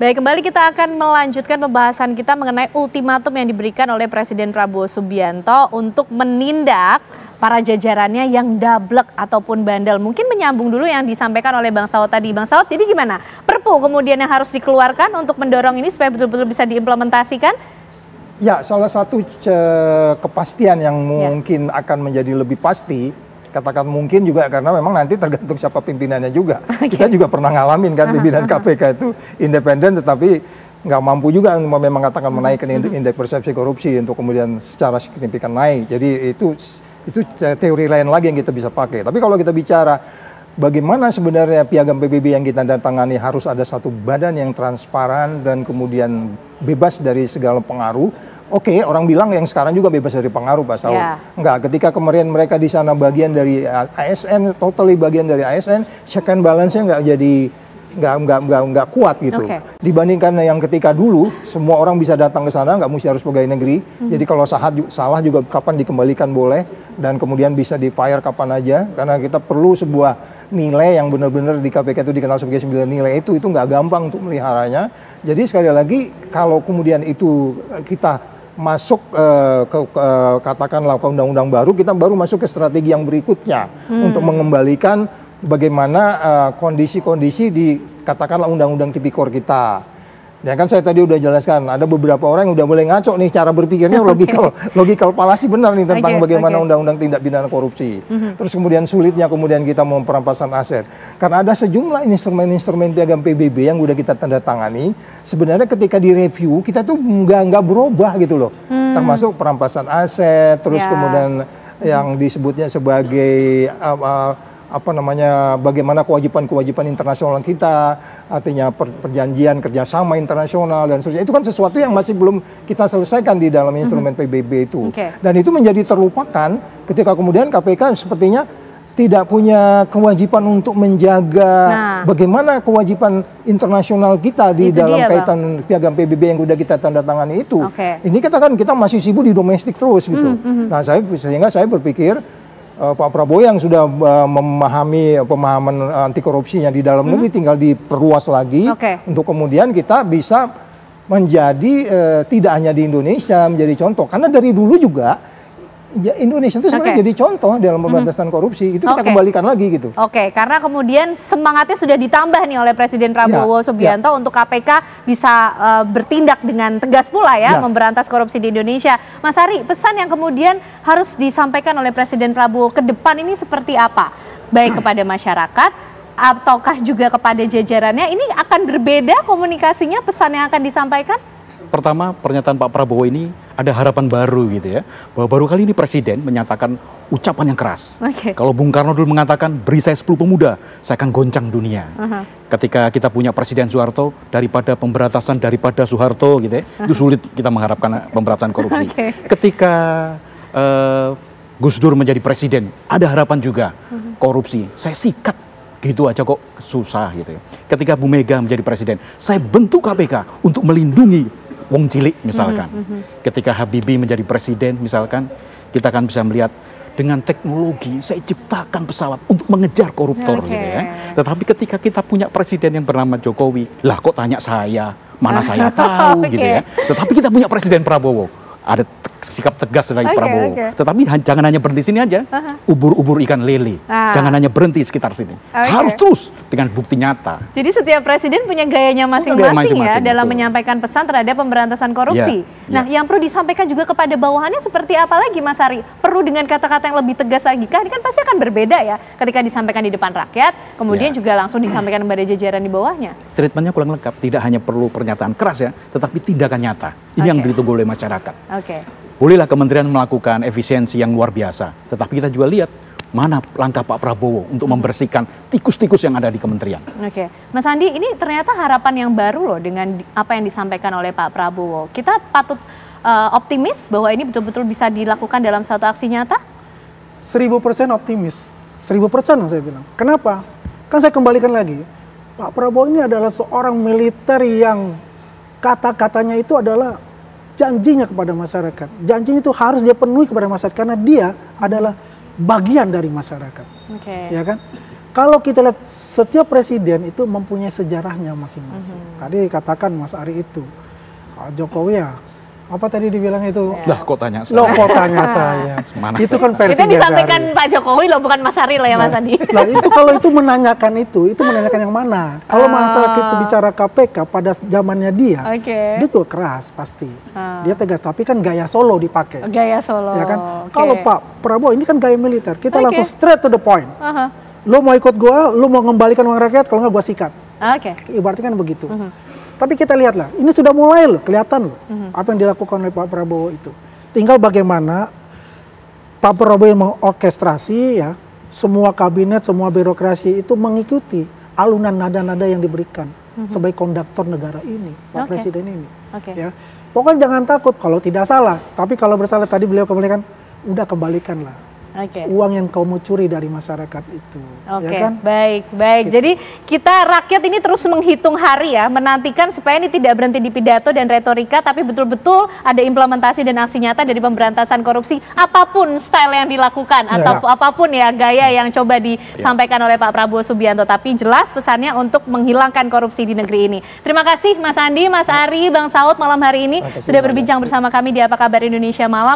Baik, kembali kita akan melanjutkan pembahasan kita mengenai ultimatum yang diberikan oleh Presiden Prabowo Subianto untuk menindak para jajarannya yang dablek ataupun bandel. Mungkin menyambung dulu yang disampaikan oleh Bang Saud tadi. Bang Saud, jadi gimana? Perpu kemudian yang harus dikeluarkan untuk mendorong ini supaya betul-betul bisa diimplementasikan? Ya, salah satu kepastian yang mungkin akan menjadi lebih pasti, katakan mungkin juga karena memang nanti tergantung siapa pimpinannya juga. Kita juga pernah ngalamin kan pimpinan KPK itu independen tetapi nggak mampu juga memang katakan menaikkan indeks persepsi korupsi untuk kemudian secara signifikan naik. Jadi itu teori lain lagi yang kita bisa pakai. Tapi kalau kita bicara bagaimana sebenarnya piagam PBB yang kita tangani harus ada satu badan yang transparan dan kemudian bebas dari segala pengaruh. Oke, orang bilang yang sekarang juga bebas dari pengaruh, Pak Saud. Enggak, ketika kemarin mereka di sana bagian dari ASN, totally bagian dari ASN, check and balance-nya nggak kuat gitu. Dibandingkan yang ketika dulu, semua orang bisa datang ke sana, nggak mesti harus pegawai negeri. Jadi kalau salah juga kapan dikembalikan boleh, dan kemudian bisa di-fire kapan aja. Karena kita perlu sebuah nilai yang benar-benar di KPK itu dikenal sebagai 9 nilai itu nggak gampang untuk meliharanya. Jadi sekali lagi, kalau kemudian itu kita masuk katakanlah ke undang-undang baru, kita baru masuk ke strategi yang berikutnya untuk mengembalikan bagaimana kondisi-kondisi di katakanlah undang-undang tipikor kita. Ya kan saya tadi udah jelaskan, ada beberapa orang yang udah mulai ngaco nih cara berpikirnya logikal palasi benar nih tentang bagaimana undang-undang tindak pidana korupsi. Terus kemudian sulitnya kemudian kita mau perampasan aset. Karena ada sejumlah instrumen-instrumen piagam PBB yang udah kita tanda tangani, sebenarnya ketika direview kita tuh nggak berubah gitu loh. Termasuk perampasan aset, terus kemudian yang disebutnya sebagai bagaimana kewajiban-kewajiban internasional kita, artinya perjanjian kerjasama internasional dan seterusnya. Itu kan sesuatu yang masih belum kita selesaikan di dalam instrumen PBB itu. Dan itu menjadi terlupakan ketika kemudian KPK sepertinya tidak punya kewajiban untuk menjaga bagaimana kewajiban internasional kita di dalam kaitan piagam PBB yang sudah kita tanda tangani itu. Ini kita masih sibuk di domestik terus gitu. Nah, sehingga saya berpikir Pak Prabowo yang sudah memahami pemahaman anti korupsinya di dalam negeri tinggal diperluas lagi untuk kemudian kita bisa menjadi tidak hanya di Indonesia menjadi contoh, karena dari dulu juga Indonesia itu sebenarnya jadi contoh dalam pemberantasan korupsi. Itu kita kembalikan lagi gitu. Karena kemudian semangatnya sudah ditambah nih oleh Presiden Prabowo Subianto untuk KPK bisa bertindak dengan tegas pula memberantas korupsi di Indonesia. Mas Ari, pesan yang kemudian harus disampaikan oleh Presiden Prabowo ke depan ini seperti apa? Baik kepada masyarakat ataukah juga kepada jajarannya, ini akan berbeda komunikasinya, pesan yang akan disampaikan? Pertama, pernyataan Pak Prabowo ini ada harapan baru gitu ya. Bahwa baru kali ini Presiden menyatakan ucapan yang keras. Kalau Bung Karno dulu mengatakan beri saya 10 pemuda, saya akan goncang dunia. Ketika kita punya Presiden Soeharto, daripada pemberantasan daripada Soeharto gitu ya, itu sulit kita mengharapkan pemberantasan korupsi. Ketika Gus Dur menjadi Presiden, ada harapan juga korupsi. Saya sikat gitu aja kok susah gitu ya. Ketika Bu Mega menjadi Presiden, saya bentuk KPK untuk melindungi wong cilik misalkan. Ketika Habibie menjadi presiden misalkan, kita akan bisa melihat dengan teknologi saya ciptakan pesawat untuk mengejar koruptor gitu ya. Tetapi ketika kita punya presiden yang bernama Jokowi, lah kok tanya saya, mana saya tahu gitu ya. Tetapi kita punya Presiden Prabowo, ada sikap tegas dari Prabowo. Tetapi jangan hanya berhenti sini aja, ubur-ubur ikan lele. Jangan hanya berhenti sekitar sini. Harus terus dengan bukti nyata. Jadi setiap presiden punya gayanya masing-masing ya dalam menyampaikan pesan terhadap pemberantasan korupsi. Nah, yang perlu disampaikan juga kepada bawahannya seperti apa lagi, Mas Ari? Perlu dengan kata-kata yang lebih tegas lagi kah? Ini kan pasti akan berbeda ya ketika disampaikan di depan rakyat, kemudian juga langsung disampaikan kepada jajaran di bawahnya. Treatmentnya kurang lengkap, tidak hanya perlu pernyataan keras ya, tetapi tindakan nyata. Ini yang ditunggu oleh masyarakat. Bolehlah kementerian melakukan efisiensi yang luar biasa, tetapi kita juga lihat mana langkah Pak Prabowo untuk membersihkan tikus-tikus yang ada di kementerian. Mas Andi, ini ternyata harapan yang baru loh dengan apa yang disampaikan oleh Pak Prabowo. Kita patut optimis bahwa ini betul-betul bisa dilakukan dalam suatu aksi nyata? 1000% optimis, 1000% saya bilang. Kenapa? Kan saya kembalikan lagi, Pak Prabowo ini adalah seorang militer yang kata-katanya itu adalah janjinya kepada masyarakat. Janjinya itu harus dia penuhi kepada masyarakat karena dia adalah bagian dari masyarakat. Ya kan? Kalau kita lihat setiap presiden itu mempunyai sejarahnya masing-masing. Tadi katakan Mas Ari itu, Jokowi ya, apa tadi dibilang itu? Lah kok tanya saya? Loh kok tanya saya? Itu kan versi Itu disampaikan Pak Jokowi loh, bukan Mas Ari loh ya Mas Andi. Nah itu kalau itu menanyakan itu menanyakan yang mana? Kalau masalah kita bicara KPK pada zamannya dia juga keras pasti. Dia tegas, tapi kan gaya Solo dipakai. Gaya Solo. Ya kan? Kalau Pak Prabowo ini kan gaya militer, kita langsung straight to the point. Lo mau ikut gua, lo mau mengembalikan uang rakyat, kalau nggak gua sikat. Ibaratnya kan begitu. Tapi kita lihatlah, ini sudah mulai loh, kelihatan loh, apa yang dilakukan oleh Pak Prabowo itu. Tinggal bagaimana Pak Prabowo yang mengorkestrasi ya, semua kabinet, semua birokrasi itu mengikuti alunan nada-nada yang diberikan sebagai konduktor negara ini, Pak Presiden ini. Ya, pokoknya jangan takut kalau tidak salah, tapi kalau bersalah tadi beliau kembalikan, udah kembalikanlah. Uang yang kamu curi dari masyarakat itu. Ya kan? Baik. Gitu. Jadi kita rakyat ini terus menghitung hari ya, menantikan supaya ini tidak berhenti di pidato dan retorika, tapi betul-betul ada implementasi dan aksi nyata dari pemberantasan korupsi, apapun style yang dilakukan, atau apapun ya gaya yang coba disampaikan oleh Pak Prabowo Subianto. Tapi jelas pesannya untuk menghilangkan korupsi di negeri ini. Terima kasih Mas Andi, Mas Ari, Bang Saud malam hari ini sudah berbincang bersama kami di Apa Kabar Indonesia Malam.